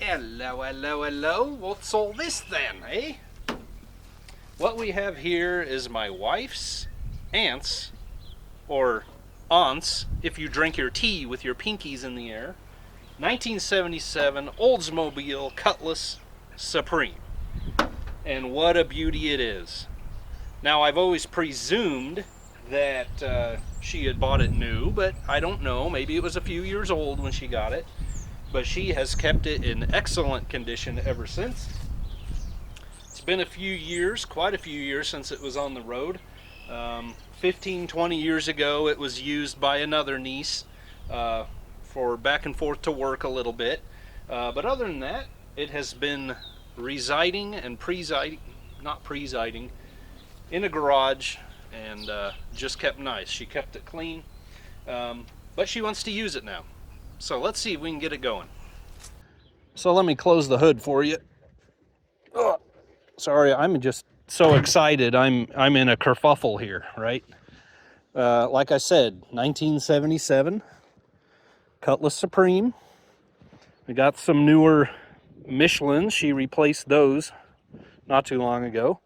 Hello, hello, hello. What's all this then, eh? What we have here is my wife's aunt's, or aunts, if you drink your tea with your pinkies in the air, 1977 Oldsmobile Cutlass Supreme. And what a beauty it is. Now, I've always presumed that she had bought it new, but I don't know. Maybe it was a few years old when she got it. But she has kept it in excellent condition ever since. It's been a few years, quite a few years since it was on the road. 15, 20 years ago it was used by another niece for back and forth to work a little bit. But other than that, it has been residing and presiding in a garage and just kept nice. She kept it clean, but she wants to use it now. So let's see if we can get it going. So let me close the hood for you. Ugh. Sorry, I'm just so excited. I'm in a kerfuffle here, right? Like I said, 1977 Cutlass Supreme. We got some newer Michelins. She replaced those not too long ago.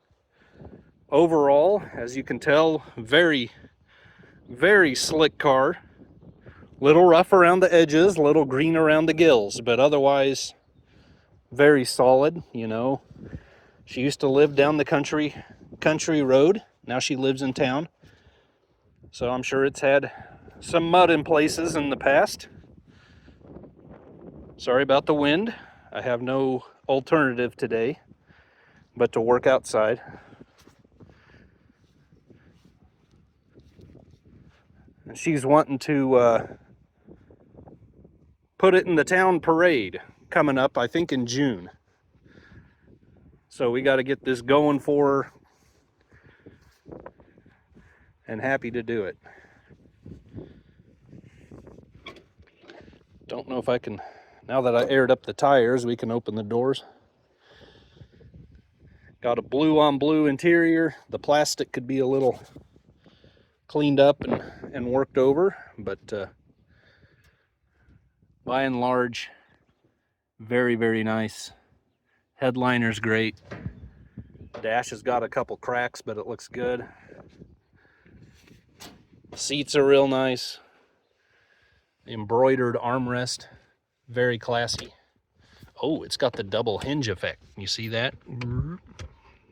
Overall, as you can tell, very, very slick car. Little rough around the edges, little green around the gills, but otherwise very solid, you know. She used to live down the country road. Now she lives in town. So I'm sure it's had some mud in places in the past. Sorry about the wind. I have no alternative today but to work outside. And she's wanting to put it in the town parade coming up, I think in June. So we got to get this going for her, and happy to do it. Don't know if I can, now that I aired up the tires, we can open the doors. Got a blue on blue interior. The plastic could be a little cleaned up and worked over, but by and large, very, very nice. Headliner's great. Dash has got a couple cracks, but it looks good. Seats are real nice. Embroidered armrest, very classy. Oh, it's got the double hinge effect. You see that?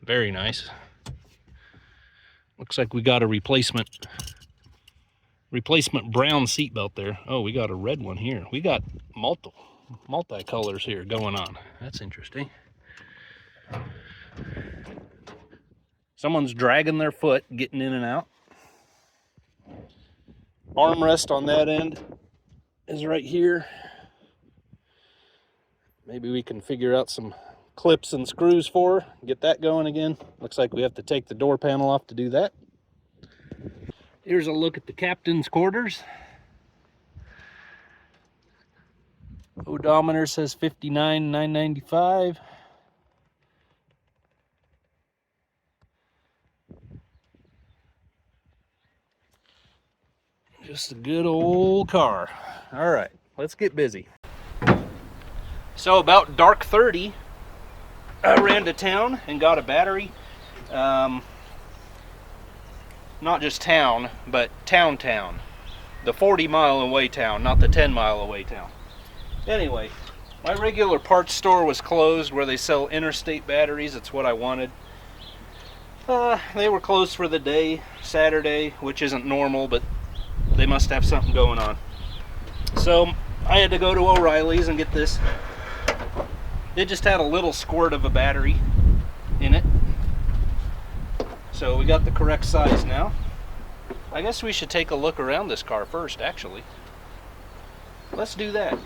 Very nice. Looks like we got a replacement brown seatbelt there. Oh, we got a red one here. We got multi-colors here going on. That's interesting. Someone's dragging their foot, getting in and out. Armrest on that end is right here. Maybe we can figure out some clips and screws for her, get that going again. Looks like we have to take the door panel off to do that. Here's a look at the captain's quarters. Odometer says 59,995. Just a good old car. All right, let's get busy. So about dark 30, I ran to town and got a battery. Not just town, but town. The 40-mile away town, not the 10-mile away town. Anyway, my regular parts store was closed where they sell interstate batteries. It's what I wanted. They were closed for the day, Saturday, which isn't normal, but they must have something going on. So I had to go to O'Reilly's and get this. It just had a little squirt of a battery in it. So we got the correct size now. I guess we should take a look around this car first, actually. Let's do that.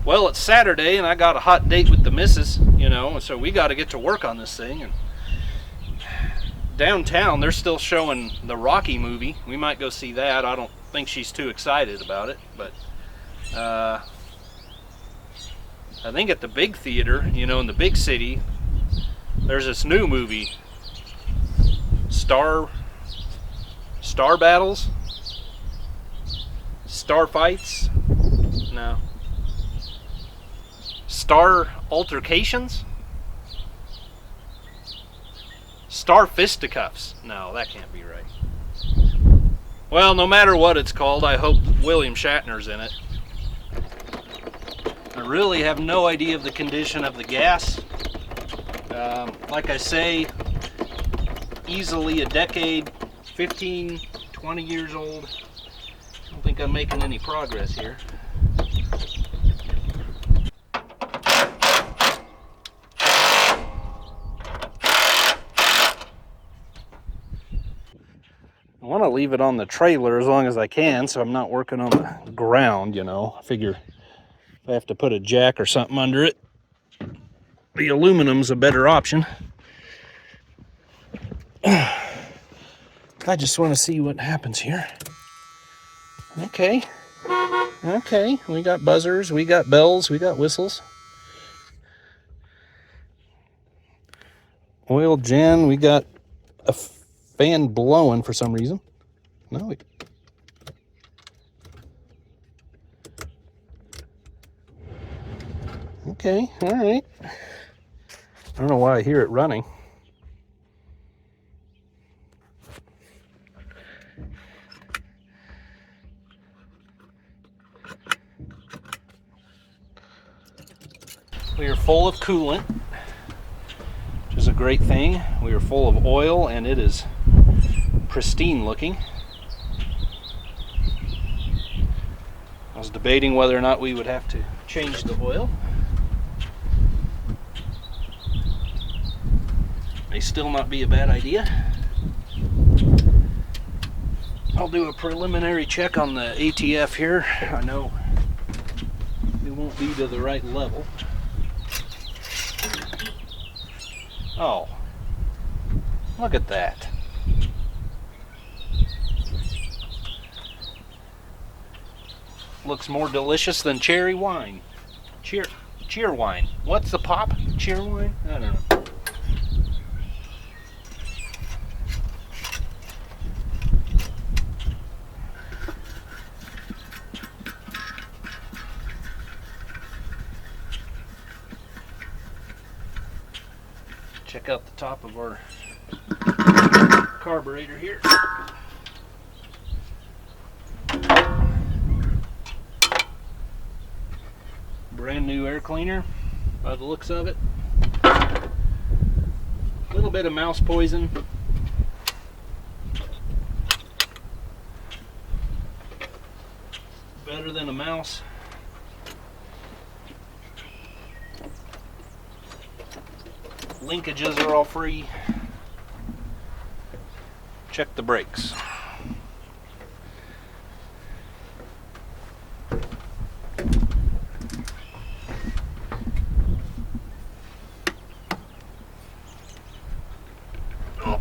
Well, it's Saturday and I got a hot date with the missus, you know, so we got to get to work on this thing. And downtown, they're still showing the Rocky movie. We might go see that. I don't think she's too excited about it, but I think at the big theater, you know, in the big city, there's this new movie, Star Battles? Star Fights? No, Star altercations? Star fisticuffs? No, that can't be right. Well, no matter what it's called, I hope William Shatner's in it. I really have no idea of the condition of the gas. Like I say, easily a decade, 15, 20 years old. I don't think I'm making any progress here. I want to leave it on the trailer as long as I can so I'm not working on the ground, you know. I figure if I have to put a jack or something under it, the aluminum's a better option. I just want to see what happens here. Okay. Okay, we got buzzers, we got bells, we got whistles. Oil gen, we got a fan blowing for some reason. No, okay, all right. I don't know why I hear it running. We are full of coolant, which is a great thing. We are full of oil, and it is pristine looking. I was debating whether or not we would have to change the oil. May still not be a bad idea. I'll do a preliminary check on the ATF here. I know it won't be to the right level. Oh, look at that. Looks more delicious than cherry wine. Cheer wine. What's the pop? Cheer wine? I don't know. Check out the top of our carburetor here. Brand new air cleaner by the looks of it. A little bit of mouse poison. Better than a mouse. Linkages are all free. Check the brakes. Oh.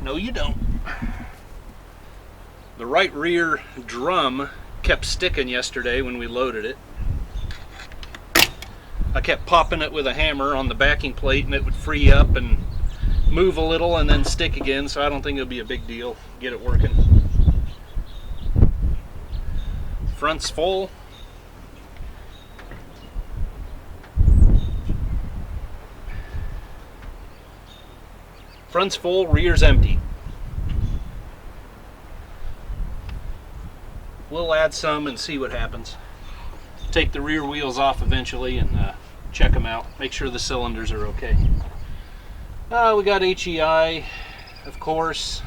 No, you don't. The right rear drum kept sticking yesterday when we loaded it. I kept popping it with a hammer on the backing plate and it would free up and move a little and then stick again, so I don't think it'll be a big deal. Get it working. Front's full. Front's full, rear's empty. We'll add some and see what happens. Take the rear wheels off eventually and check them out. Make sure the cylinders are okay. We got HEI, of course.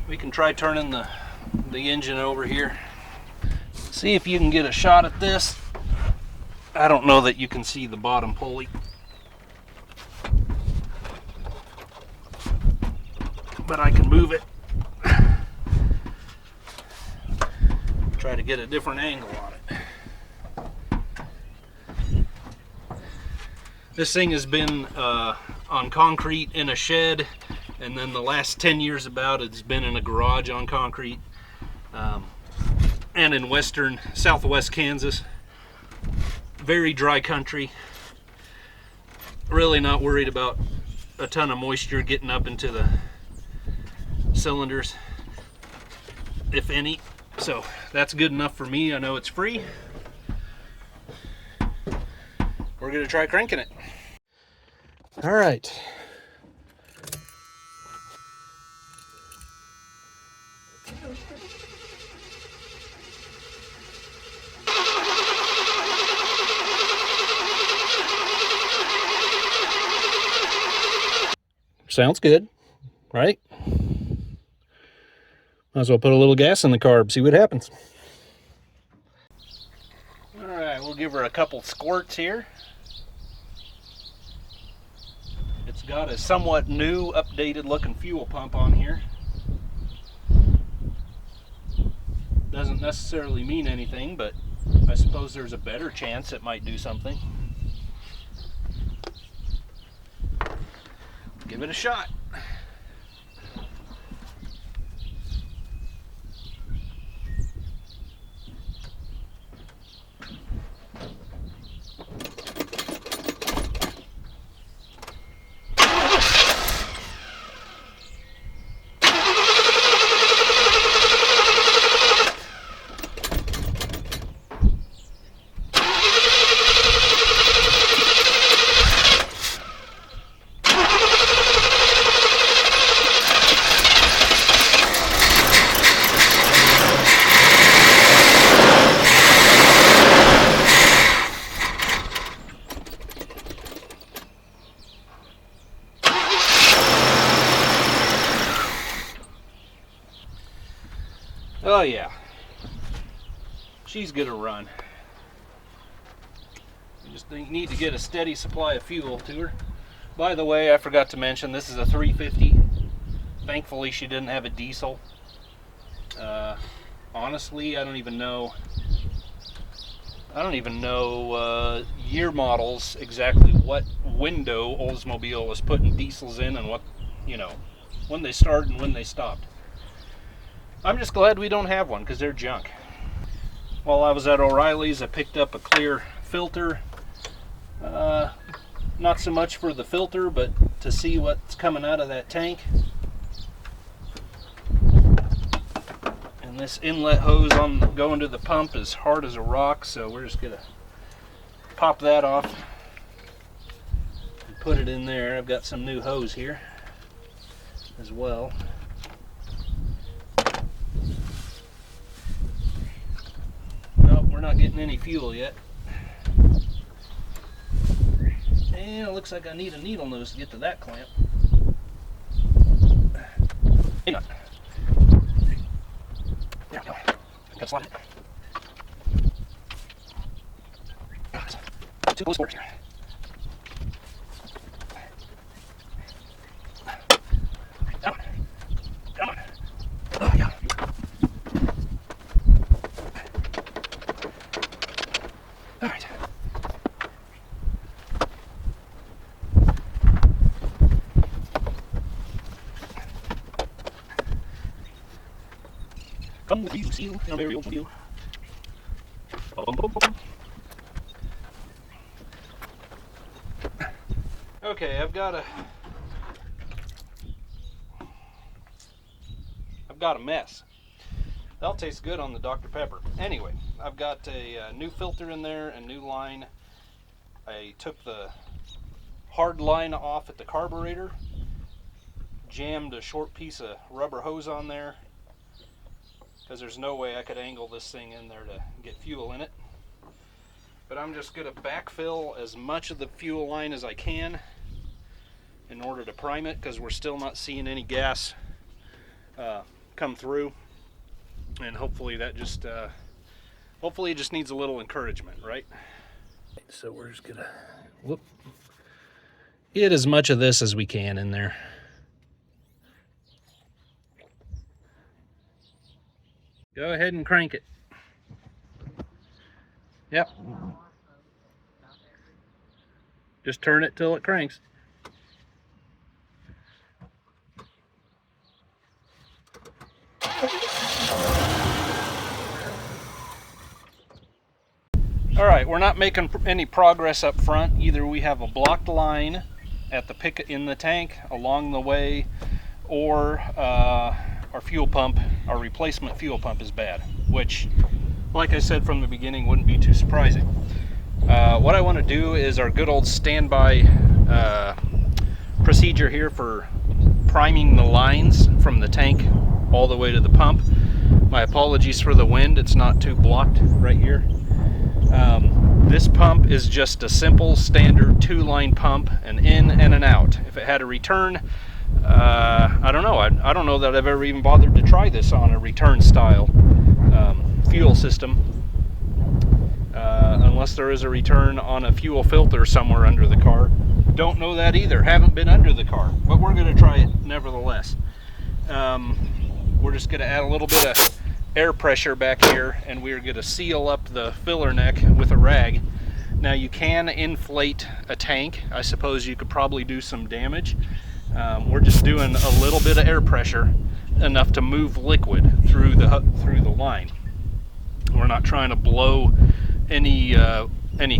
We can try turning the engine over here. See if you can get a shot at this. I don't know that you can see the bottom pulley, but I can move it. Try to get a different angle on it. This thing has been on concrete in a shed, and then the last 10 years about it's been in a garage on concrete, and in southwest Kansas. Very dry country. Really not worried about a ton of moisture getting up into the cylinders, if any. So that's good enough for me. I know it's free. We're gonna try cranking it. All right. Sounds good, right? Might as well put a little gas in the carb, see what happens. All right, we'll give her a couple squirts here. It's got a somewhat new, updated looking fuel pump on here. Doesn't necessarily mean anything, but I suppose there's a better chance it might do something. Give it a shot. Oh yeah, she's gonna run. You just need to get a steady supply of fuel to her. By the way, I forgot to mention, this is a 350. Thankfully she didn't have a diesel. Honestly, I don't even know year models exactly what window Oldsmobile was putting diesels in and what, you know, when they started and when they stopped. I'm just glad we don't have one because they're junk. While I was at O'Reilly's, I picked up a clear filter. Not so much for the filter, but to see what's coming out of that tank. And this inlet hose going to the pump is hard as a rock, so we're just gonna pop that off and put it in there. I've got some new hose here as well. We're not getting any fuel yet. And it looks like I need a needle nose to get to that clamp. Hang on. There we go. Gotta slide it. Too close for it here. Come on. Come on. Oh, yeah. All right. Come with you, seal, in a very old wheel. Okay, I've got a mess. That'll taste good on the Dr. Pepper. Anyway, I've got a new filter in there, a new line. I took the hard line off at the carburetor, jammed a short piece of rubber hose on there, because there's no way I could angle this thing in there to get fuel in it. But I'm just going to backfill as much of the fuel line as I can in order to prime it, because we're still not seeing any gas come through. And hopefully that just hopefully it just needs a little encouragement, right? So we're just gonna get as much of this as we can in there. Go ahead and crank it. Yep. Just turn it till it cranks. All right, we're not making any progress up front. Either we have a blocked line at the in the tank along the way, or fuel pump, our replacement fuel pump is bad, which, like I said from the beginning, wouldn't be too surprising. What I want to do is our good old standby procedure here for priming the lines from the tank all the way to the pump. My apologies for the wind, it's not too blocked right here. This pump is just a simple standard 2-line pump, an in and an out. If it had a return, I don't know. I don't know that I've ever even bothered to try this on a return style fuel system, unless there is a return on a fuel filter somewhere under the car. Don't know that either. Haven't been under the car, but we're going to try it nevertheless. We're just going to add a little bit of air pressure back here, and we're going to seal up the filler neck with a rag. Now you can inflate a tank. I suppose you could probably do some damage. We're just doing a little bit of air pressure, enough to move liquid through the line. We're not trying to blow any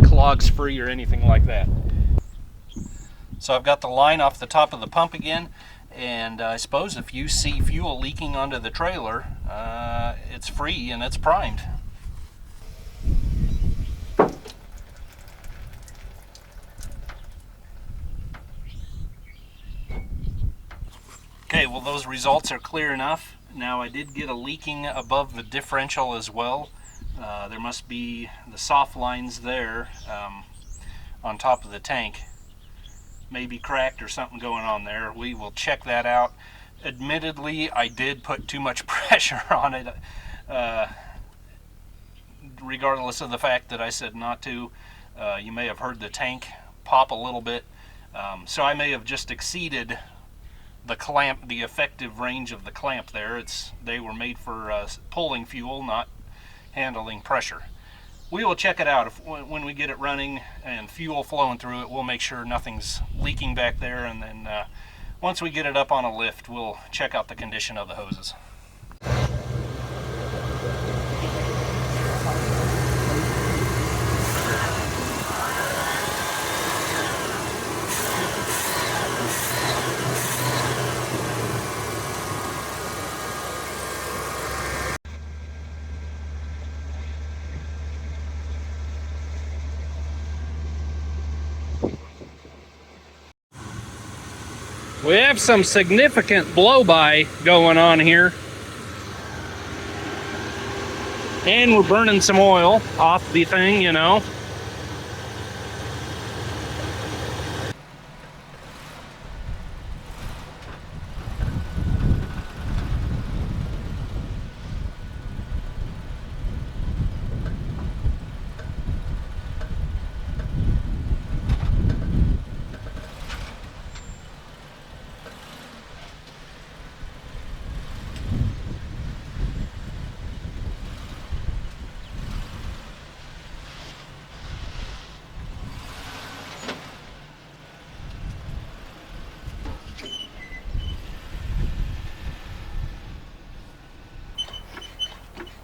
clogs free or anything like that. So I've got the line off the top of the pump again, and I suppose if you see fuel leaking onto the trailer, it's free and it's primed. Okay, well, those results are clear enough. Now I did get a leaking above the differential as well. There must be the soft lines there on top of the tank. Maybe cracked or something going on there. We will check that out. Admittedly, I did put too much pressure on it, regardless of the fact that I said not to. You may have heard the tank pop a little bit, so I may have just exceeded the clamp, the effective range of the clamp there. They were made for pulling fuel, not handling pressure. We will check it out when we get it running and fuel flowing through it. We'll make sure nothing's leaking back there, and then once we get it up on a lift, we'll check out the condition of the hoses. We have some significant blow-by going on here. And we're burning some oil off the thing, you know.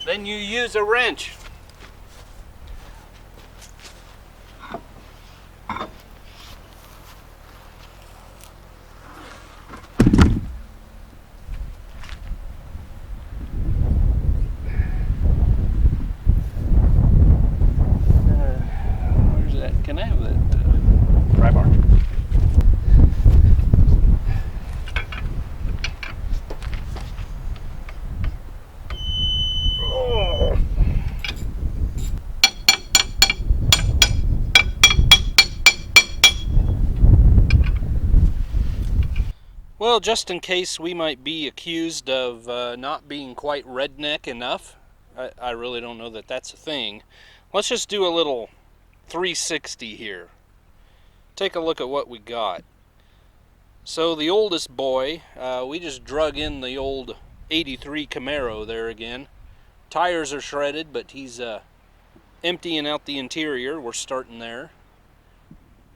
Then you use a wrench. Where's that? Can I have that pry bar? Well, just in case we might be accused of not being quite redneck enough, I really don't know that that's a thing. Let's just do a little 360 here. Take a look at what we got. So the oldest boy, we just drug in the old 83 Camaro there again. Tires are shredded, but he's emptying out the interior. We're starting there.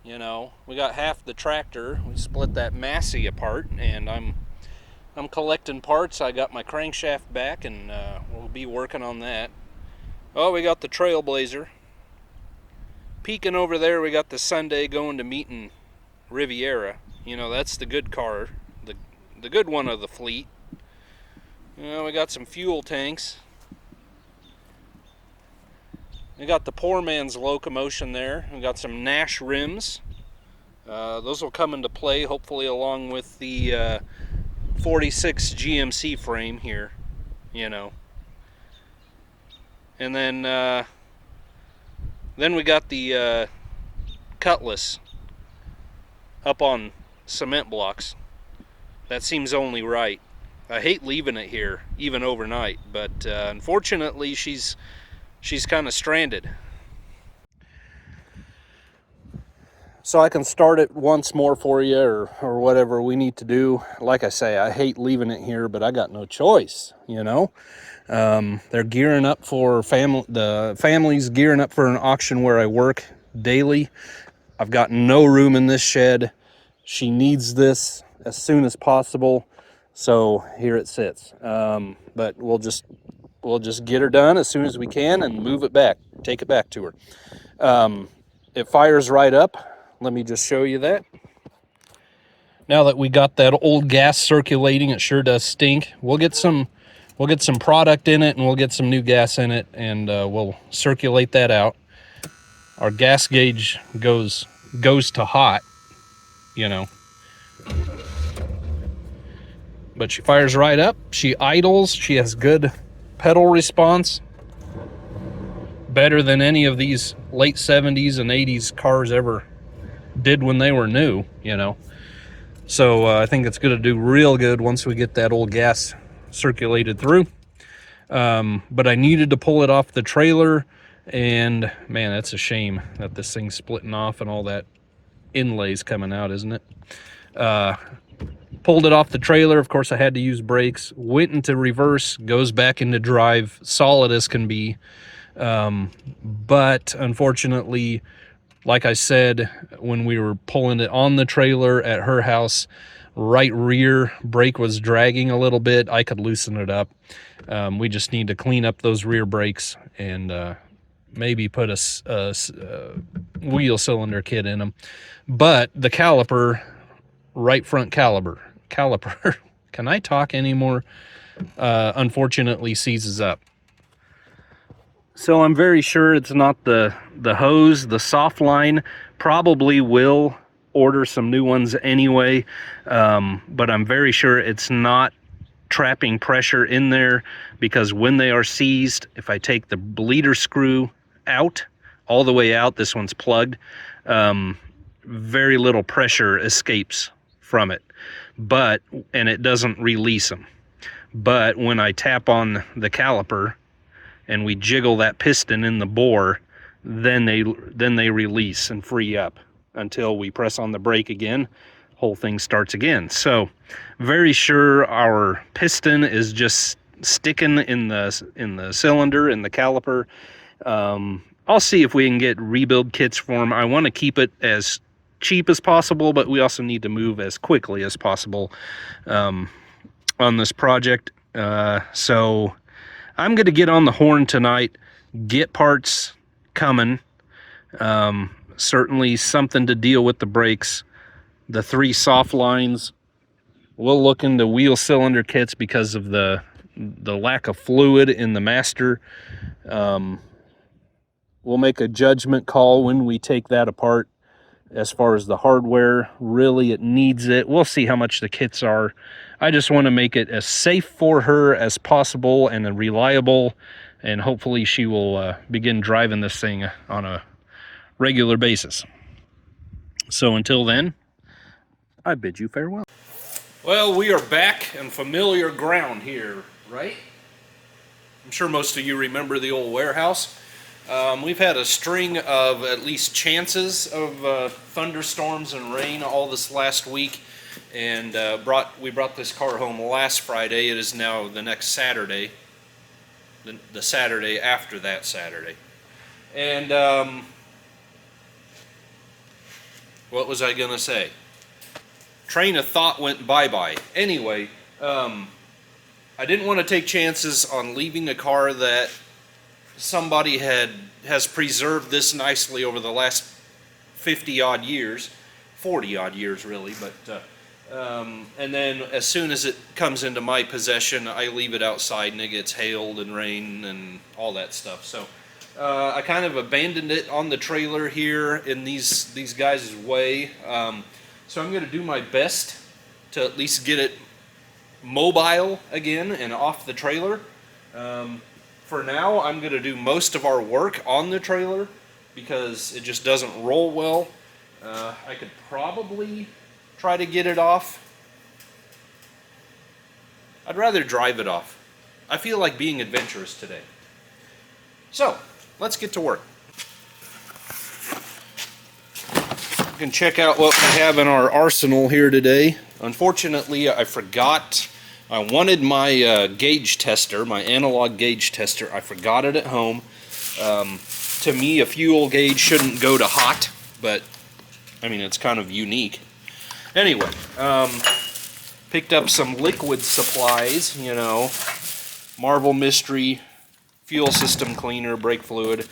You know, we got half the tractor. We split that Massey apart, and I'm collecting parts. I got my crankshaft back, and we'll be working on that. Oh, we got the Trailblazer. Peeking over there, we got the Sunday going to meeting Riviera. You know, that's the good car, the good one of the fleet. We got some fuel tanks. We got the poor man's locomotion there. We got some Nash rims. Those will come into play hopefully along with the 46 GMC frame here, you know. And then we got the Cutlass up on cement blocks. That seems only right. I hate leaving it here even overnight, but unfortunately she's kind of stranded. So I can start it once more for you, or whatever we need to do. Like I say, I hate leaving it here, but I got no choice, you know. They're gearing up for the family's gearing up for an auction where I work daily. I've got no room in this shed. She needs this as soon as possible, so here it sits. But we'll just get her done as soon as we can and move it back, take it back to her. It fires right up. Let me just show you that. Now that we got that old gas circulating, it sure does stink. We'll get some product in it, and we'll get some new gas in it, and we'll circulate that out. Our gas gauge goes to hot, you know. But she fires right up. She idles. She has good pedal response. Better than any of these late 70s and 80s cars ever did when they were new, you know. So I think it's going to do real good once we get that old gas circulated through. But I needed to pull it off the trailer, and man, that's a shame that this thing's splitting off and all that inlay's coming out, isn't it? Pulled it off the trailer. Of course, I had to use brakes. Went into reverse, goes back into drive, solid as can be. But unfortunately, like I said, when we were pulling it on the trailer at her house, right rear brake was dragging a little bit. I could loosen it up. We just need to clean up those rear brakes and maybe put a wheel cylinder kit in them. But the caliper, right front caliper, can I talk anymore? Unfortunately seizes up. So I'm very sure it's not the hose. The soft line probably will order some new ones anyway, but I'm very sure it's not trapping pressure in there, because when they are seized, if I take the bleeder screw out, all the way out, this one's plugged, very little pressure escapes from it, and it doesn't release them. But when I tap on the caliper and we jiggle that piston in the bore, then they release and free up until we press on the brake again. Whole thing starts again. So very sure our piston is just sticking in the cylinder, in the caliper. I'll see if we can get rebuild kits for them. I want to keep it as cheap as possible, but we also need to move as quickly as possible on this project. So I'm going to get on the horn tonight, get parts coming. Certainly something to deal with the brakes. The 3 soft lines. We'll look into wheel cylinder kits because of the lack of fluid in the master. We'll make a judgment call when we take that apart. As far as the hardware, really it needs it. We'll see how much the kits are. I just want to make it as safe for her as possible and reliable, and hopefully she will begin driving this thing on a regular basis. So until then, I bid you farewell. Well, we are back in familiar ground here, right? I'm sure most of you remember the old warehouse. We've had a string of at least chances of thunderstorms and rain all this last week, and we brought this car home last Friday. It is now the next Saturday, the Saturday after that Saturday. And what was I gonna say? Train of thought went bye-bye. Anyway, I didn't want to take chances on leaving a car that somebody has preserved this nicely over the last 50 odd years, 40 odd years really, but And then as soon as it comes into my possession, I leave it outside and it gets hailed and rain and all that stuff. So I kind of abandoned it on the trailer here in these guys' way. So I'm going to do my best to at least get it mobile again and off the trailer. For now, I'm going to do most of our work on the trailer because it just doesn't roll well. I could probably try to get it off. I'd rather drive it off. I feel like being adventurous today. So, let's get to work. You can check out what we have in our arsenal here today. Unfortunately, I forgot. I wanted my gauge tester, my analog gauge tester. I forgot it at home. To me, a fuel gauge shouldn't go to hot, but I mean, it's kind of unique. Anyway, picked up some liquid supplies, you know, Marvel Mystery, fuel system cleaner, brake fluid.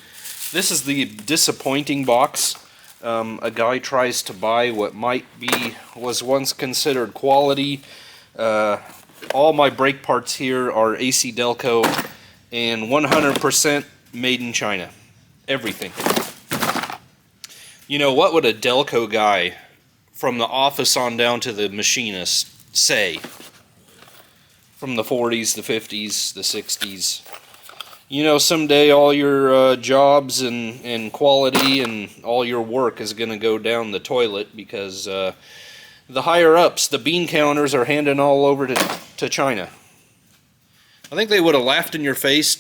This is the disappointing box. A guy tries to buy what was once considered quality. All my brake parts here are AC Delco and 100% made in China. Everything. You know, what would a Delco guy from the office on down to the machinist say? From the 40s, the 50s, the 60s. You know, someday all your jobs and quality and all your work is going to go down the toilet because the higher-ups, the bean counters, are handing all over to China. I think they would have laughed in your face,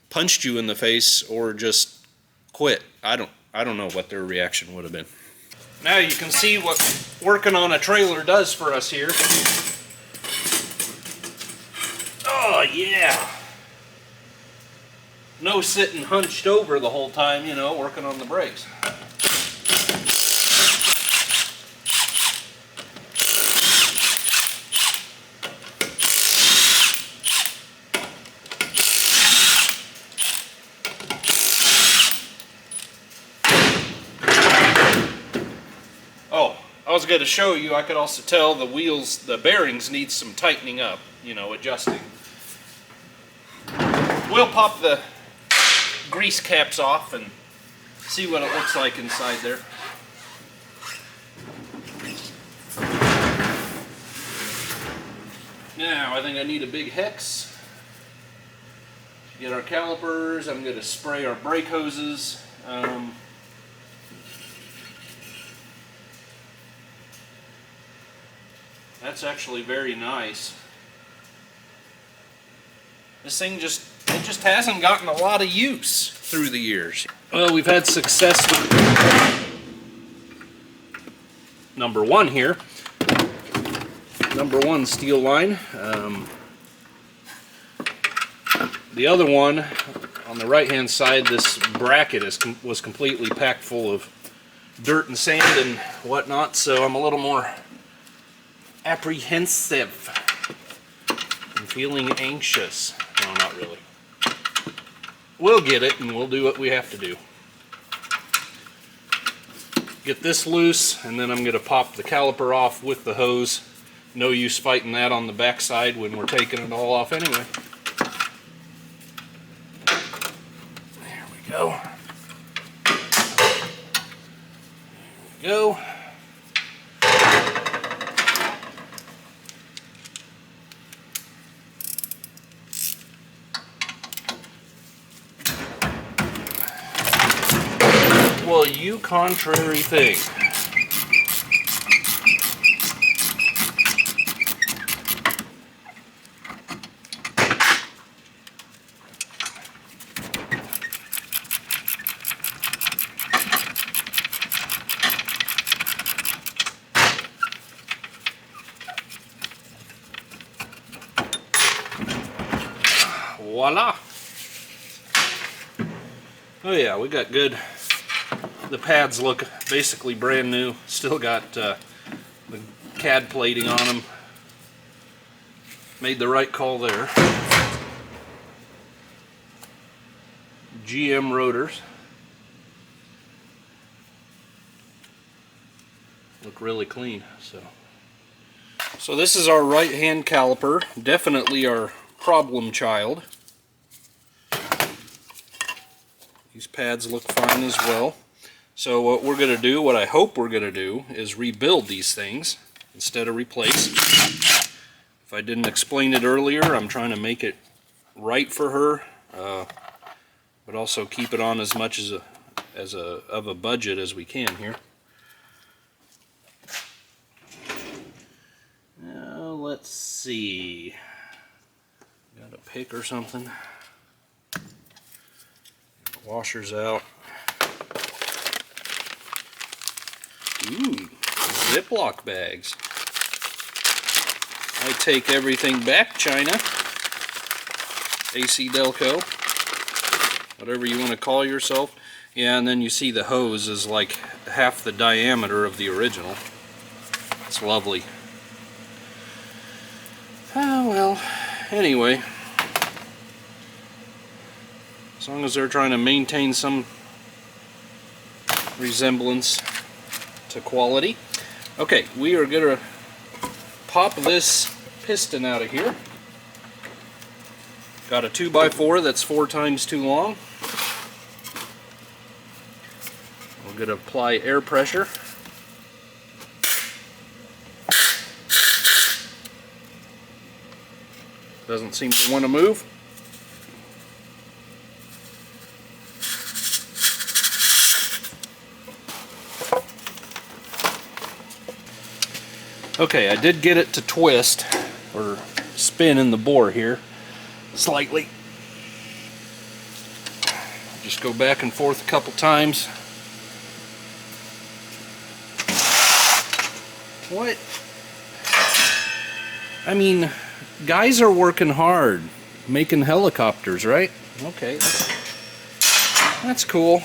punched you in the face, or just quit. I don't know what their reaction would have been. Now you can see what working on a trailer does for us here. Oh yeah! No sitting hunched over the whole time, you know, working on the brakes. I was going to show you, I could also tell the wheels, the bearings need some tightening up, you know, adjusting. We'll pop the grease caps off and see what it looks like inside there. Now, I think I need a big hex. Get our calipers, I'm going to spray our brake hoses. That's actually very nice. This thing just hasn't gotten a lot of use through the years. Well, we've had success with number one here. Number one steel line. The other one on the right hand side, this bracket was completely packed full of dirt and sand and whatnot, so I'm a little more apprehensive. I'm feeling anxious. No, not really. We'll get it and we'll do what we have to do. Get this loose and then I'm going to pop the caliper off with the hose. No use fighting that on the back side when we're taking it all off anyway. There we go. There we go. Well, you contrary thing. Voila. Oh yeah, we got good. The pads look basically brand new. Still got the CAD plating on them. Made the right call there. GM rotors. Look really clean. So So this is our right hand caliper, definitely our problem child. These pads look fine as well. So what we're going to do, what I hope we're going to do, is rebuild these things instead of replace. If I didn't explain it earlier, I'm trying to make it right for her, but also keep it on as much of a budget as we can here. Now let's see. Got a pick or something. Washer's out. Ooh, Ziploc bags. I take everything back, China. AC Delco. Whatever you want to call yourself. Yeah, and then you see the hose is like half the diameter of the original. It's lovely. Oh well, anyway. As long as they're trying to maintain some resemblance to quality. Okay, we are going to pop this piston out of here. Got a 2x4 that's 4 times too long. We're going to apply air pressure. Doesn't seem to want to move. Okay, I did get it to twist or spin in the bore here slightly. Just go back and forth a couple times. What? I mean, guys are working hard making helicopters, right? Okay, that's cool.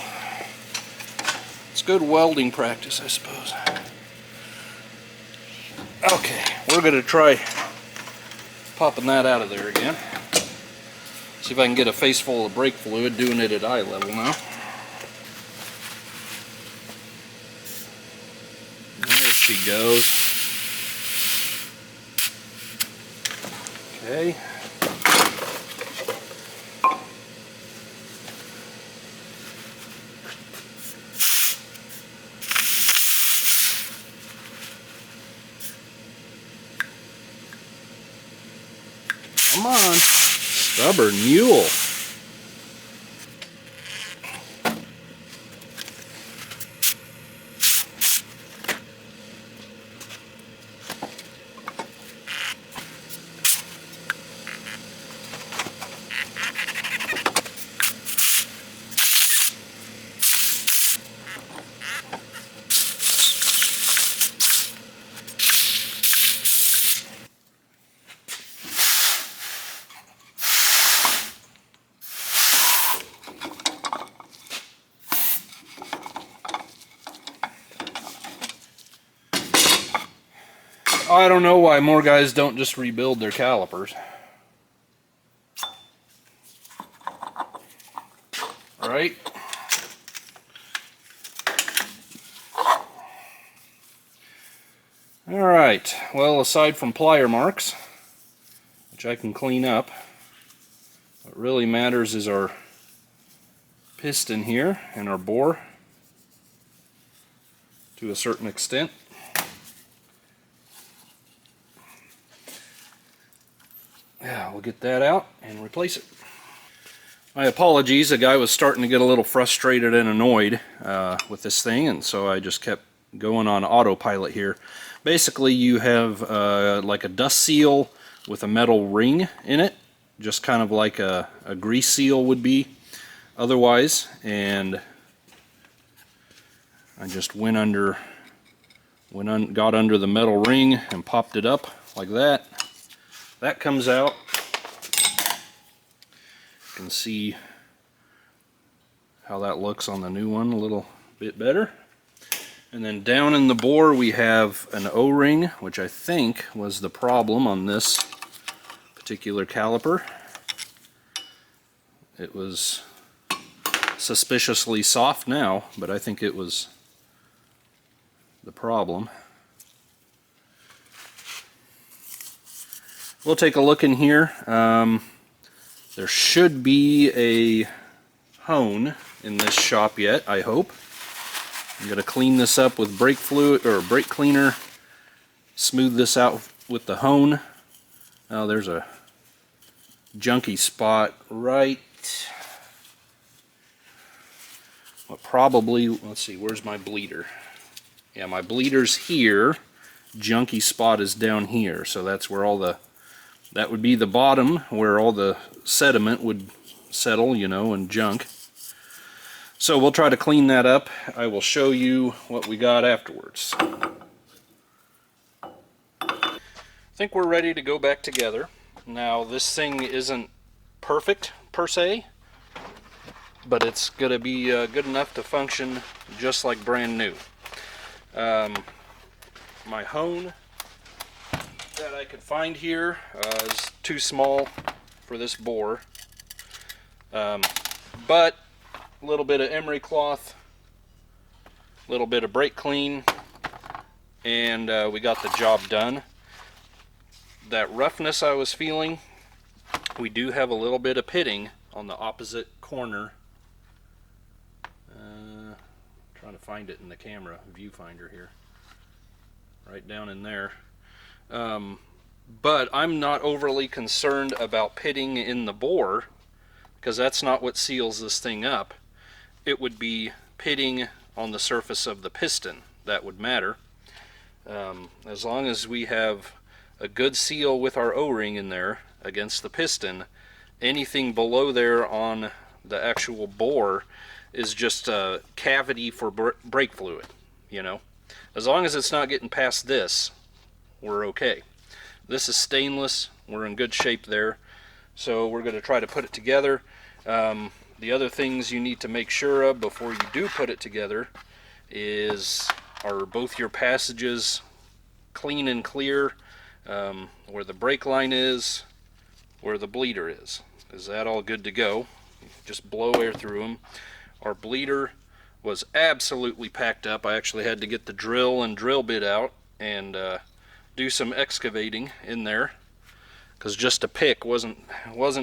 It's good welding practice, I suppose. Okay, we're going to try popping that out of there again. See if I can get a face full of brake fluid, doing it at eye level now. There she goes. Okay. Come on, stubborn mule. I don't know why more guys don't just rebuild their calipers. Alright. Alright, well, aside from plier marks, which I can clean up, what really matters is our piston here and our bore to a certain extent. Yeah, we'll get that out and replace it. My apologies, the guy was starting to get a little frustrated and annoyed with this thing, and so I just kept going on autopilot here. Basically, you have like a dust seal with a metal ring in it, just kind of like a grease seal would be otherwise, and I just got under the metal ring and popped it up like that. That comes out. You can see how that looks on the new one a little bit better. And then down in the bore we have an O-ring, which I think was the problem on this particular caliper. It was suspiciously soft now, but I think it was the problem. we'll take a look in here. There should be a hone in this shop yet, I hope. I'm going to clean this up with brake fluid or brake cleaner, smooth this out with the hone. Oh, there's a junky spot right. Well, probably, let's see, where's my bleeder? Yeah, my bleeder's here. Junky spot is down here, so that's where all the, that would be the bottom where all the sediment would settle, you know, and junk. So we'll try to clean that up. I will show you what we got afterwards. I think we're ready to go back together. Now this thing isn't perfect per se, but it's going to be good enough to function just like brand new. My hone that I could find here is too small for this bore, but a little bit of emery cloth, a little bit of brake clean, and we got the job done. That roughness I was feeling, we do have a little bit of pitting on the opposite corner. Trying to find it in the camera viewfinder here, right down in there. But I'm not overly concerned about pitting in the bore, because that's not what seals this thing up. It would be pitting on the surface of the piston that would matter. As long as we have a good seal with our O-ring in there against the piston, anything below there on the actual bore is just a cavity for brake fluid, you know. As long as it's not getting past this, we're okay. This is stainless, we're in good shape there, so we're going to try to put it together. The other things you need to make sure of before you do put it together is, are both your passages clean and clear, where the brake line is, where the bleeder is. Is that all good to go? Just blow air through them. Our bleeder was absolutely packed up. I actually had to get the drill and drill bit out and do some excavating in there, because just a pick wasn't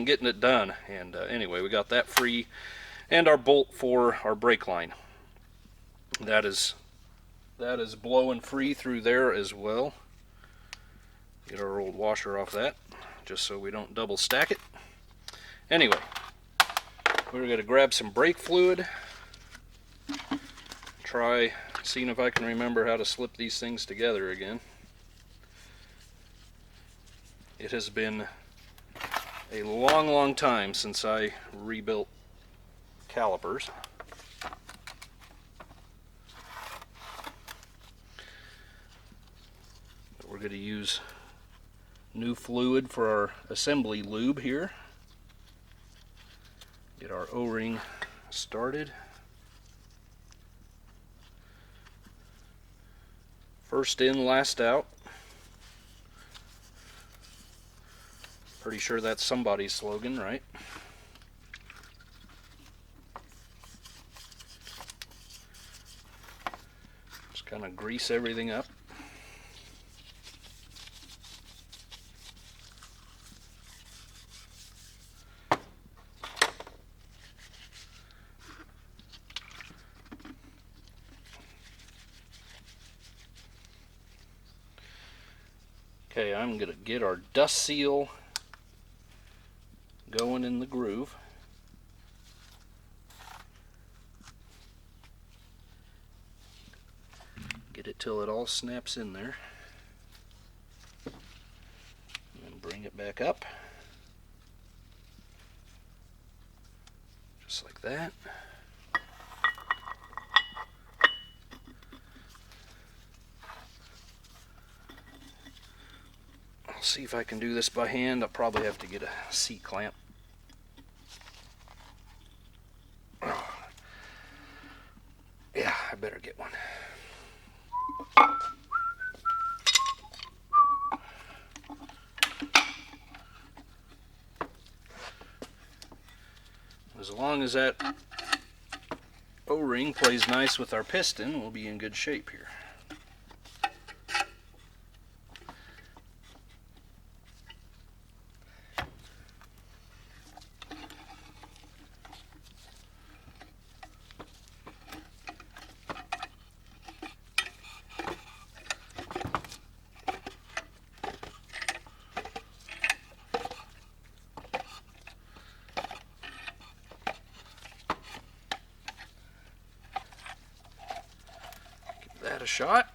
getting it done. And anyway, we got that free, and our bolt for our brake line, that is blowing free through there as well. Get our old washer off that, just so we don't double stack it. Anyway, we're going to grab some brake fluid, try seeing if I can remember how to slip these things together again. It has been a long time since I rebuilt calipers. We're going to use new fluid for our assembly lube here. Get our O-ring started. First in, last out. Pretty sure that's somebody's slogan, right? Just kind of grease everything up. Okay, I'm going to get our dust seal going in the groove. Get it till it all snaps in there. And then bring it back up. Just like that. I'll see if I can do this by hand. I'll probably have to get a C-clamp. Yeah, I better get one. As long as that O-ring plays nice with our piston, we'll be in good shape here. that a shot.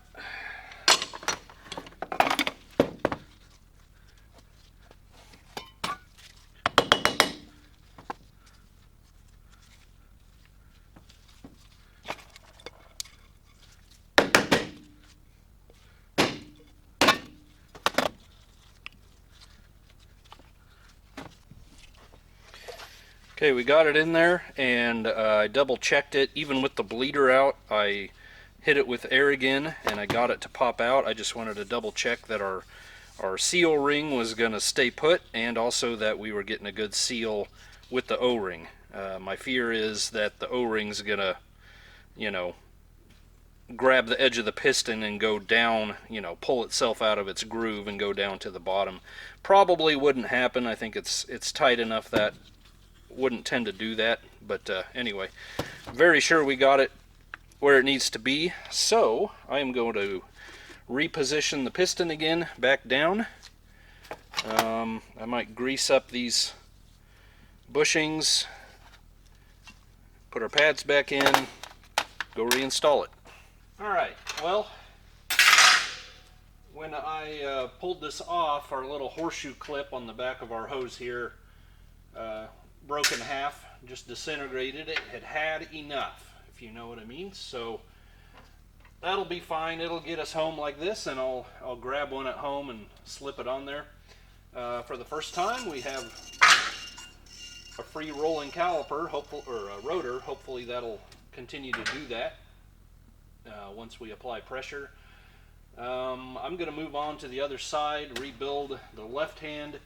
Okay, we got it in there, and I double checked it. Even with the bleeder out, I hit it with air again, and I got it to pop out. I just wanted to double check that our seal ring was going to stay put, and also that we were getting a good seal with the O-ring. My fear is that the O-ring's going to, you know, grab the edge of the piston and go down, you know, pull itself out of its groove and go down to the bottom. Probably wouldn't happen. I think it's tight enough that wouldn't tend to do that, but anyway, very sure we got it where it needs to be. So I am going to reposition the piston again back down. I might grease up these bushings, put our pads back in, go reinstall it. Alright, well, when I pulled this off, our little horseshoe clip on the back of our hose here broke in half, just disintegrated. It had enough, if you know what I mean. So that'll be fine. It'll get us home like this, and I'll grab one at home and slip it on there. For the first time, we have a free rolling caliper, or a rotor. Hopefully that'll continue to do that once we apply pressure. I'm going to move on to the other side, rebuild the left hand.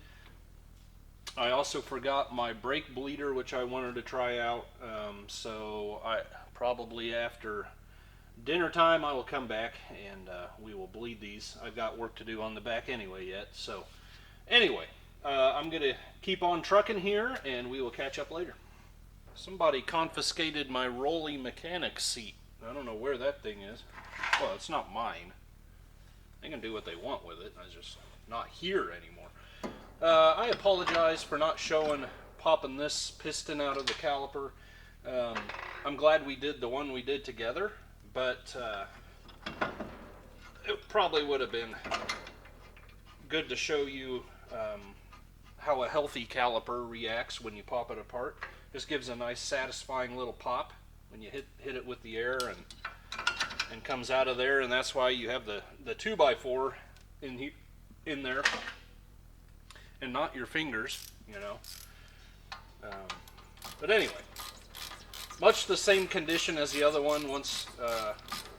I also forgot my brake bleeder, which I wanted to try out, so I probably after dinner time I will come back and we will bleed these. I've got work to do on the back anyway yet. So anyway, I'm going to keep on trucking here and we will catch up later. Somebody confiscated my Rolly mechanic seat. I don't know where that thing is. Well, it's not mine. They can do what they want with it. I'm just not here anymore. I apologize for not popping this piston out of the caliper. I'm glad we did the one we did together, but it probably would have been good to show you how a healthy caliper reacts when you pop it apart. Just gives a nice satisfying little pop when you hit it with the air and comes out of there, and that's why you have the 2x4 in there and not your fingers, you know. But anyway, much the same condition as the other one. Once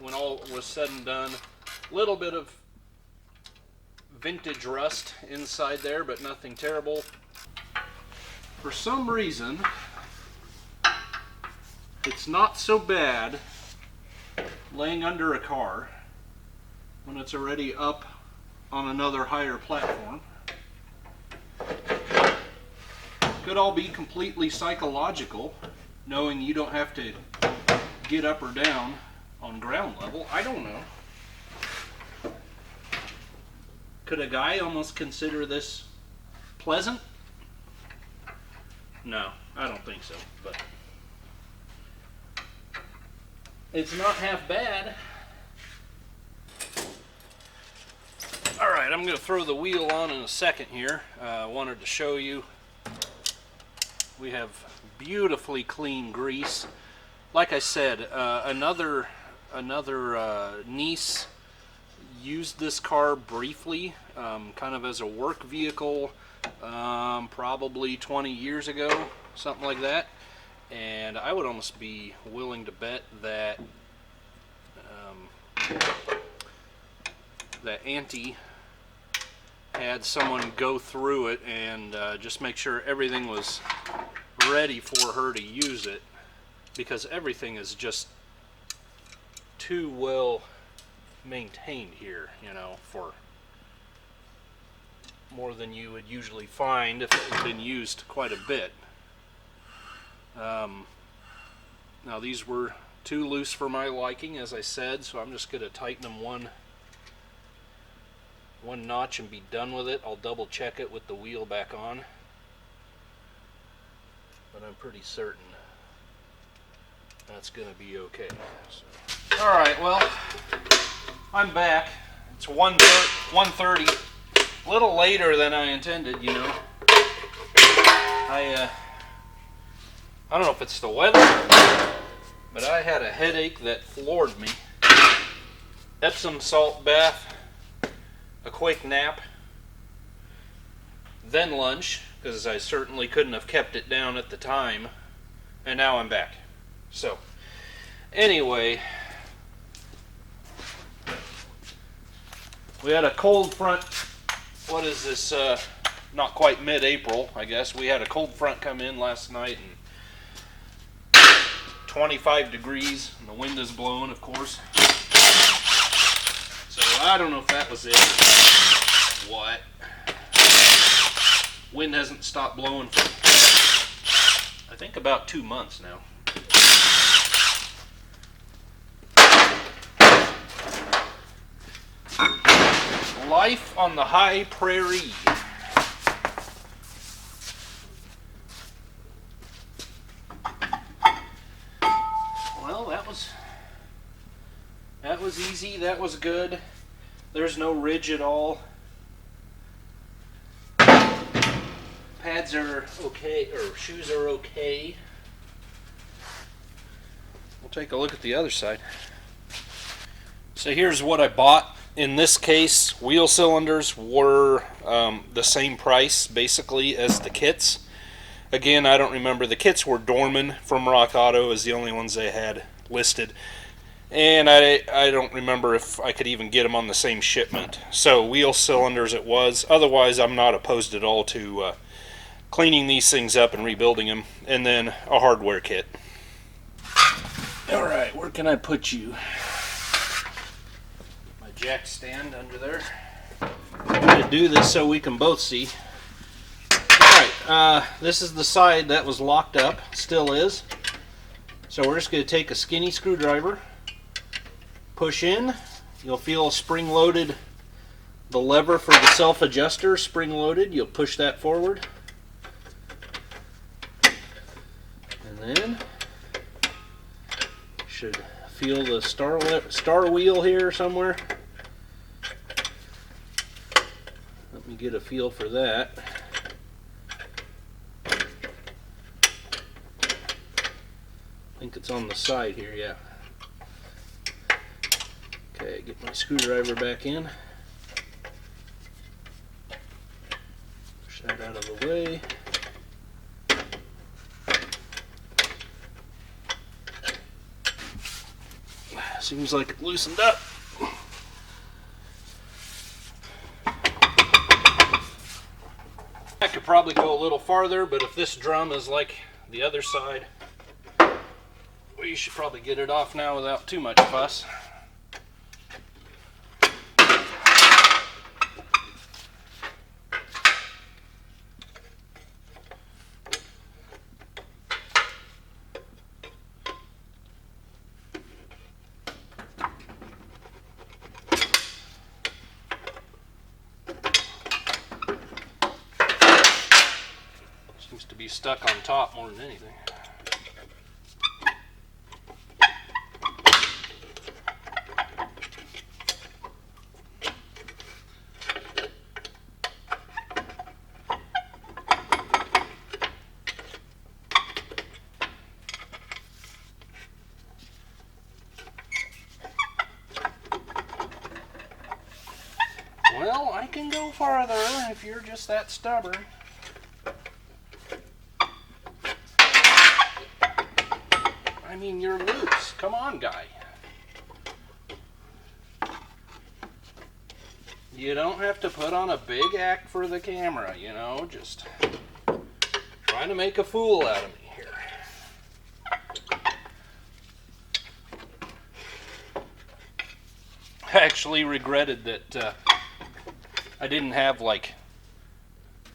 when all was said and done, a little bit of vintage rust inside there, but nothing terrible. For some reason, it's not so bad laying under a car when it's already up on another higher platform. Could all be completely psychological, knowing you don't have to get up or down on ground level. I don't know. Could a guy almost consider this pleasant? No, I don't think so, but it's not half bad. Alright, I'm going to throw the wheel on in a second here. I wanted to show you we have beautifully clean grease. Like I said, another niece used this car briefly, kind of as a work vehicle, probably 20 years ago, something like that. And I would almost be willing to bet that that Auntie had someone go through it and just make sure everything was ready for her to use it, because everything is just too well maintained here, you know, for more than you would usually find if it had been used quite a bit. Now these were too loose for my liking, as I said, so I'm just going to tighten them one notch and be done with it. I'll double check it with the wheel back on, but I'm pretty certain that's going to be okay. So. Alright, well, I'm back. It's 1:30. A little later than I intended, you know. I don't know if it's the weather, but I had a headache that floored me. Epsom salt bath, a quick nap, then lunch, because I certainly couldn't have kept it down at the time, and now I'm back. So, anyway, we had a cold front. What is this? Not quite mid-April, I guess. We had a cold front come in last night, and 25 degrees, and the wind is blowing, of course. So I don't know if that was it or what. Wind hasn't stopped blowing for, I think, about 2 months now. Life on the high prairie. Well, that was easy. That was good. There's no ridge at all. Pads are okay, or shoes are okay. We'll take a look at the other side. So here's what I bought. In this case, wheel cylinders were the same price basically as the kits. Again, I don't remember. The kits were Dorman from Rock Auto as the only ones they had listed. And I don't remember if I could even get them on the same shipment. So wheel cylinders it was. Otherwise, I'm not opposed at all to cleaning these things up and rebuilding them. And then a hardware kit. Alright, where can I put you? Jack stand under there. I'm going to do this so we can both see. Alright, this is the side that was locked up, still is. So we're just going to take a skinny screwdriver, push in. You'll feel spring-loaded, the lever for the self-adjuster, spring-loaded. You'll push that forward. And then, should feel the star wheel here somewhere. Let me get a feel for that. I think it's on the side here, yeah. Okay, get my screwdriver back in. Push that out of the way. Seems like it loosened up. I could probably go a little farther, but if this drum is like the other side, we should probably get it off now without too much fuss. Seems to be stuck on top more than anything. Well, I can go farther if you're just that stubborn. I mean, you're loose. Come on, guy. You don't have to put on a big act for the camera, you know, just trying to make a fool out of me here. I actually regretted that I didn't have like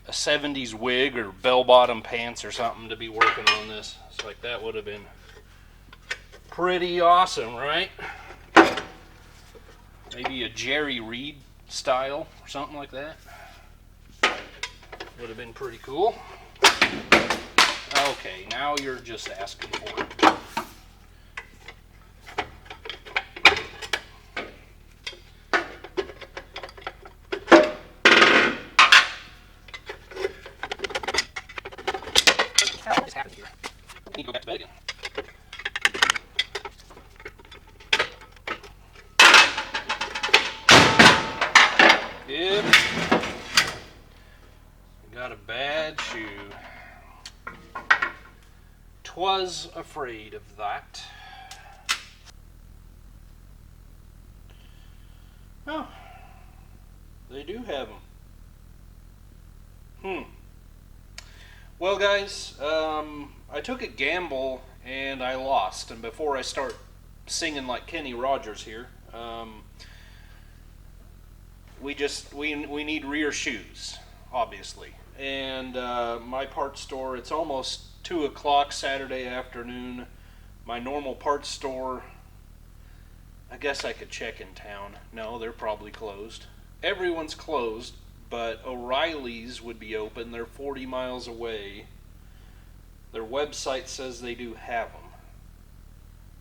a 70s wig or bell-bottom pants or something to be working on this. It's like that would have been pretty awesome, right? Maybe a Jerry Reed style or something like that. Would have been pretty cool. Okay, now you're just asking for it. right here. I need to go back to bed again. Yep. Got a bad shoe. 'Twas afraid of that. Oh, they do have them. Well, guys, I took a gamble and I lost. And before I start singing like Kenny Rogers here, we need rear shoes, obviously. And my parts store, it's almost 2 o'clock Saturday afternoon. My normal parts store, I guess I could check in town. No, they're probably closed. Everyone's closed, but O'Reilly's would be open. They're 40 miles away. Their website says they do have them.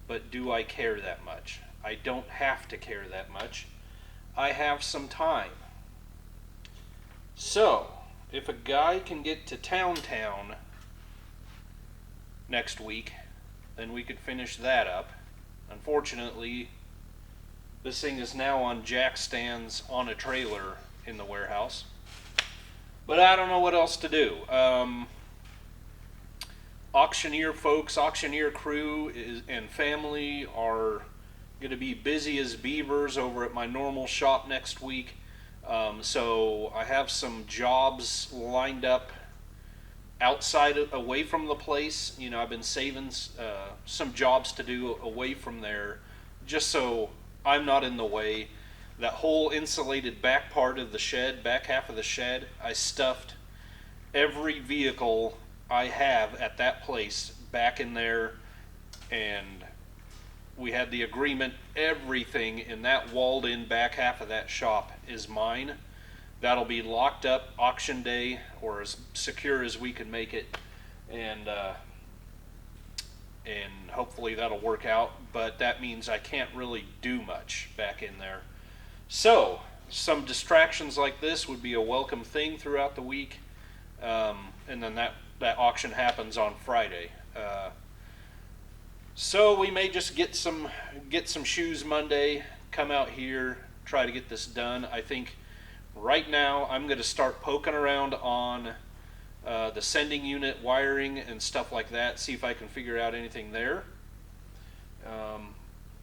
But do I care that much? I don't have to care that much. I have some time. So, if a guy can get to town next week, then we could finish that up. Unfortunately, this thing is now on jack stands on a trailer in the warehouse. But I don't know what else to do. Auctioneer folks, auctioneer crew and family are going to be busy as beavers over at my normal shop next week. So I have some jobs lined up outside, away from the place. You know, I've been saving some jobs to do away from there, just so I'm not in the way. That whole insulated back part of the shed, back half of the shed, I stuffed every vehicle I have at that place back in there, and we had the agreement, everything in that walled in back half of that shop is mine. That'll be locked up auction day, or as secure as we can make it, and hopefully that'll work out. But that means I can't really do much back in there. So some distractions like this would be a welcome thing throughout the week, and then that auction happens on Friday. So we may just get some shoes Monday, come out here, try to get this done. I think right now I'm going to start poking around on the sending unit wiring and stuff like that, see if I can figure out anything there.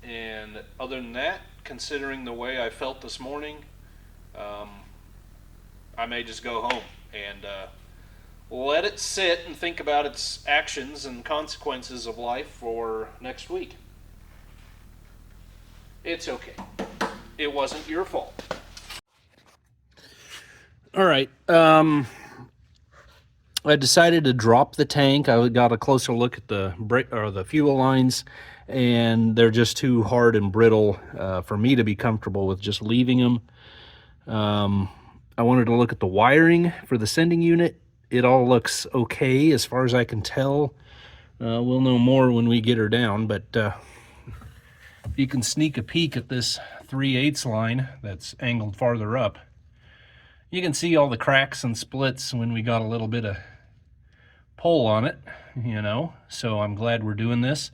And other than that, considering the way I felt this morning, I may just go home and let it sit and think about its actions and consequences of life for next week. It's okay. It wasn't your fault. All right. I decided to drop the tank. I got a closer look at the fuel lines, and they're just too hard and brittle for me to be comfortable with just leaving them. I wanted to look at the wiring for the sending unit. It all looks okay as far as I can tell. We'll know more when we get her down, but if you can sneak a peek at this 3/8 line that's angled farther up, you can see all the cracks and splits when we got a little bit of pull on it, you know, so I'm glad we're doing this.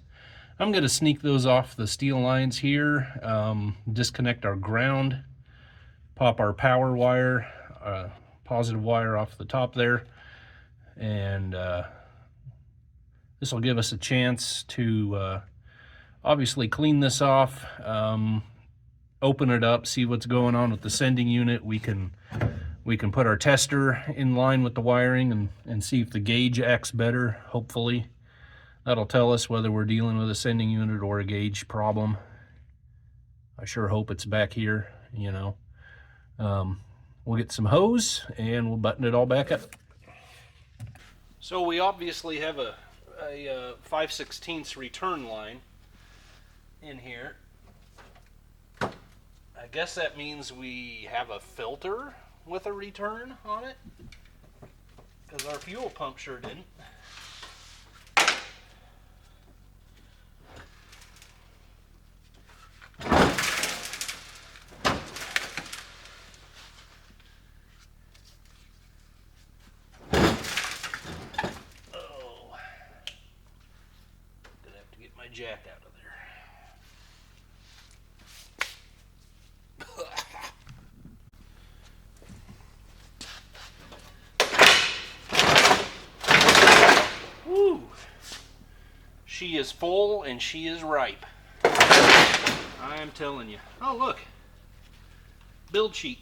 I'm going to sneak those off the steel lines here, disconnect our ground, pop our power wire, positive wire off the top there, and this will give us a chance to obviously clean this off, open it up, see what's going on with the sending unit. We can put our tester in line with the wiring and see if the gauge acts better. Hopefully that'll tell us whether we're dealing with a sending unit or a gauge problem. I sure hope it's back here, you know. We'll get some hose and we'll button it all back up. So we obviously have a 5/16 return line in here. I guess that means we have a filter with a return on it, because our fuel pump sure didn't. my jack out of there. Woo! She is full and she is ripe. I'm telling you. Oh, look. Build sheet.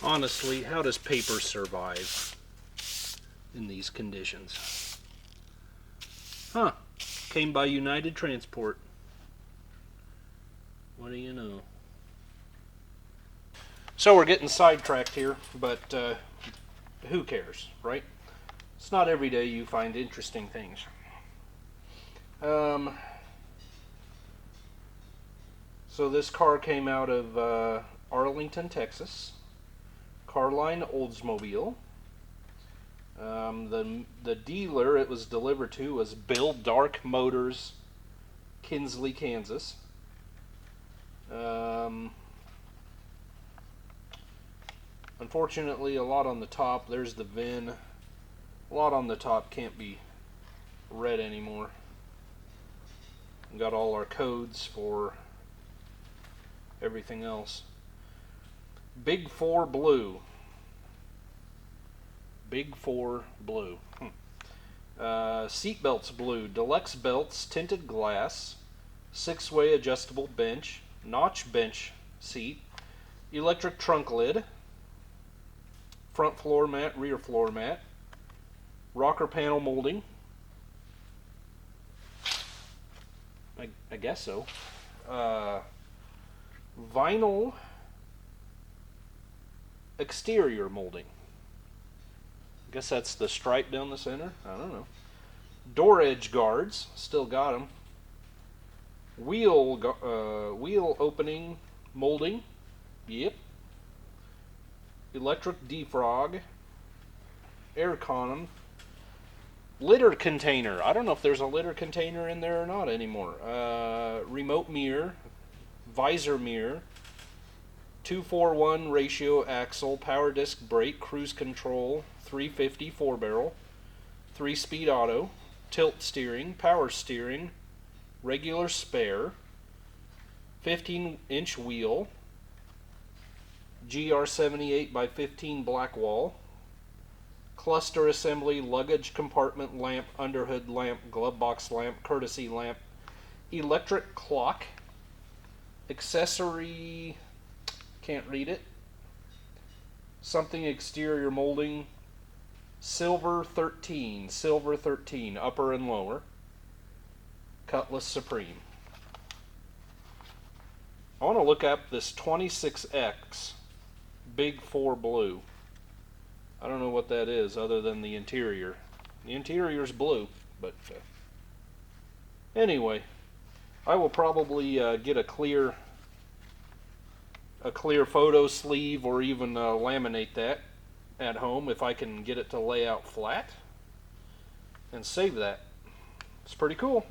Honestly, how does paper survive in these conditions? Huh. Came by United Transport. What do you know? So we're getting sidetracked here, but who cares, right? It's not every day you find interesting things. So this car came out of Arlington, Texas. Carline Oldsmobile. The dealer it was delivered to was Bill Dark Motors, Kinsley, Kansas. Unfortunately, a lot on the top. There's the VIN. A lot on the top can't be read anymore. We got all our codes for everything else. Big 4 blue. Big 4 blue. Seat belts blue. Deluxe belts, tinted glass, 6-way adjustable bench, notch bench seat, electric trunk lid, front floor mat, rear floor mat, rocker panel molding. I guess so. Vinyl exterior molding. I guess that's the stripe down the center. I don't know. Door edge guards. Still got them. Wheel opening molding. Yep. Electric defrog. Air con. Litter container. I don't know if there's a litter container in there or not anymore. Remote mirror. Visor mirror. 2-4-1 ratio axle. Power disc brake. Cruise control. 350 4-barrel. 3-speed auto. Tilt steering. Power steering. Regular spare. 15-inch wheel. GR78 by 15 black wall. Cluster assembly, luggage compartment lamp, underhood lamp, glove box lamp, courtesy lamp, electric clock, accessory, can't read it, something exterior molding, silver 13, upper and lower, Cutlass Supreme. I want to look up this 26X Big 4 blue. I don't know what that is other than the interior. The interior's blue, but anyway, I will probably get a clear photo sleeve or even laminate that at home if I can get it to lay out flat and save that. It's pretty cool.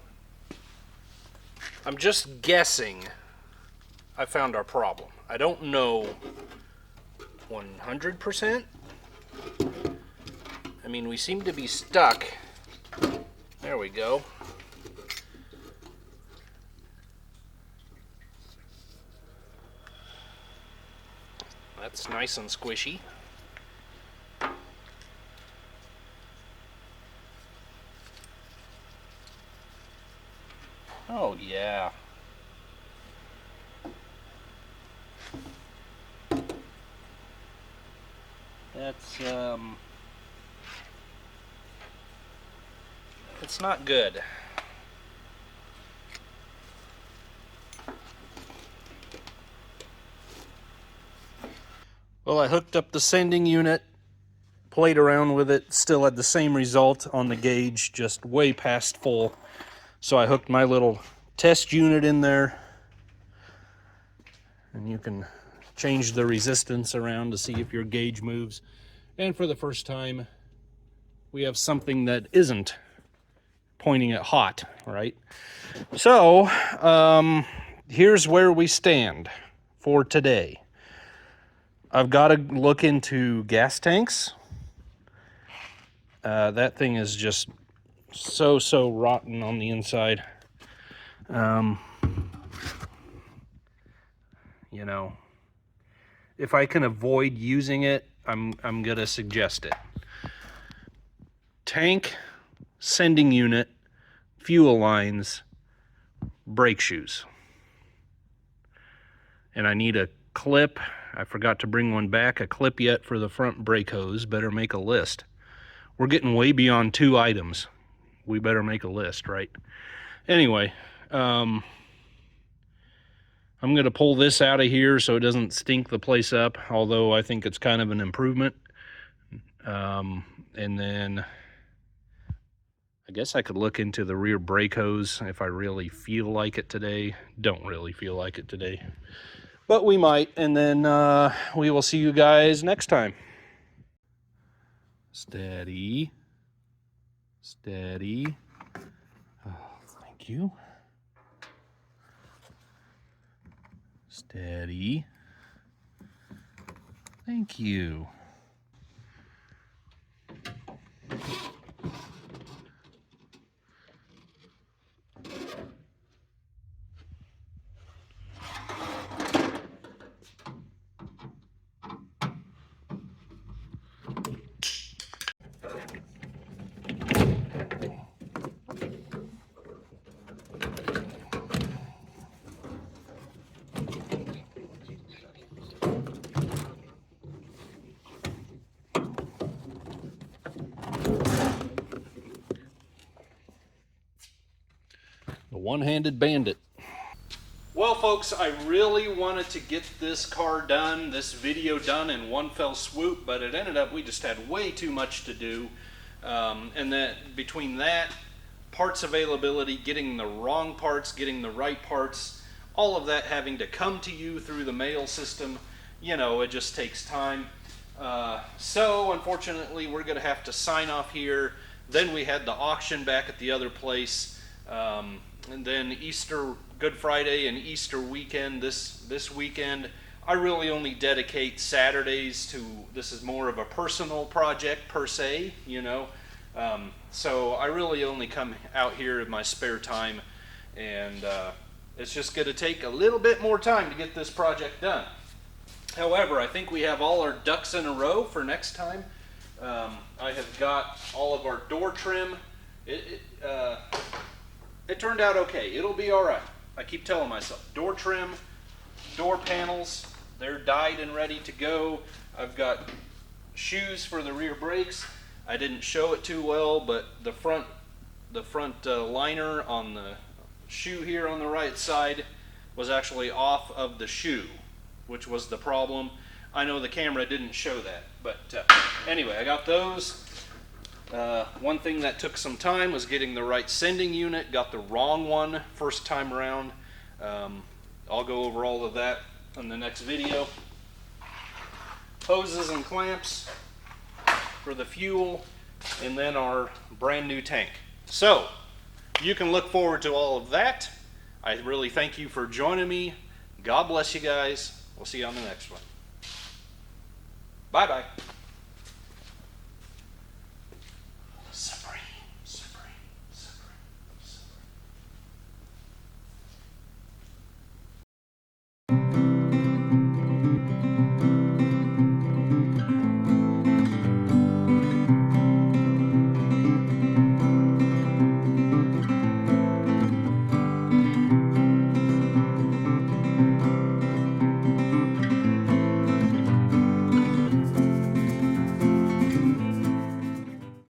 I'm just guessing I found our problem. I don't know 100%. I mean, we seem to be stuck. There we go. That's nice and squishy. Oh, yeah. That's, it's not good. Well, I hooked up the sending unit, played around with it, still had the same result on the gauge, just way past full. So I hooked my little test unit in there, and you can change the resistance around to see if your gauge moves. And for the first time, we have something that isn't pointing at hot, right? So, here's where we stand for today. I've got to look into gas tanks. That thing is just so rotten on the inside. You know, if I can avoid using it, I'm gonna suggest it. Tank, sending unit, fuel lines, brake shoes. And I need a clip. I forgot to bring one back, a clip yet for the front brake hose. Better make a list. We're getting way beyond 2 items. We better make a list, right? Anyway, I'm going to pull this out of here so it doesn't stink the place up, although I think it's kind of an improvement. And then I guess I could look into the rear brake hose if I really feel like it today. Don't really feel like it today, but we might. And then we will see you guys next time. Steady. Steady. Oh, thank you. Steady. Thank you. The one-handed bandit. Well, folks, I really wanted to get this car done, this video done in one fell swoop, but it ended up we just had way too much to do. And that between that, parts availability, getting the wrong parts, getting the right parts, all of that having to come to you through the mail system, you know, it just takes time. So unfortunately, we're going to have to sign off here. Then we had the auction back at the other place. And then Easter, Good Friday and Easter weekend, this weekend, I really only dedicate Saturdays to, this is more of a personal project per se, you know. So I really only come out here in my spare time, and it's just going to take a little bit more time to get this project done. However, I think we have all our ducks in a row for next time. I have got all of our door trim. It turned out okay. It'll be all right. I keep telling myself. Door trim, door panels, they're dyed and ready to go. I've got shoes for the rear brakes. I didn't show it too well, but the front liner on the shoe here on the right side was actually off of the shoe, which was the problem. I know the camera didn't show that, but anyway, I got those. One thing that took some time was getting the right sending unit. Got the wrong one first time around. I'll go over all of that in the next video. Hoses and clamps for the fuel, and then our brand new tank. So you can look forward to all of that. I really thank you for joining me. God bless you guys. We'll see you on the next one. Bye-bye.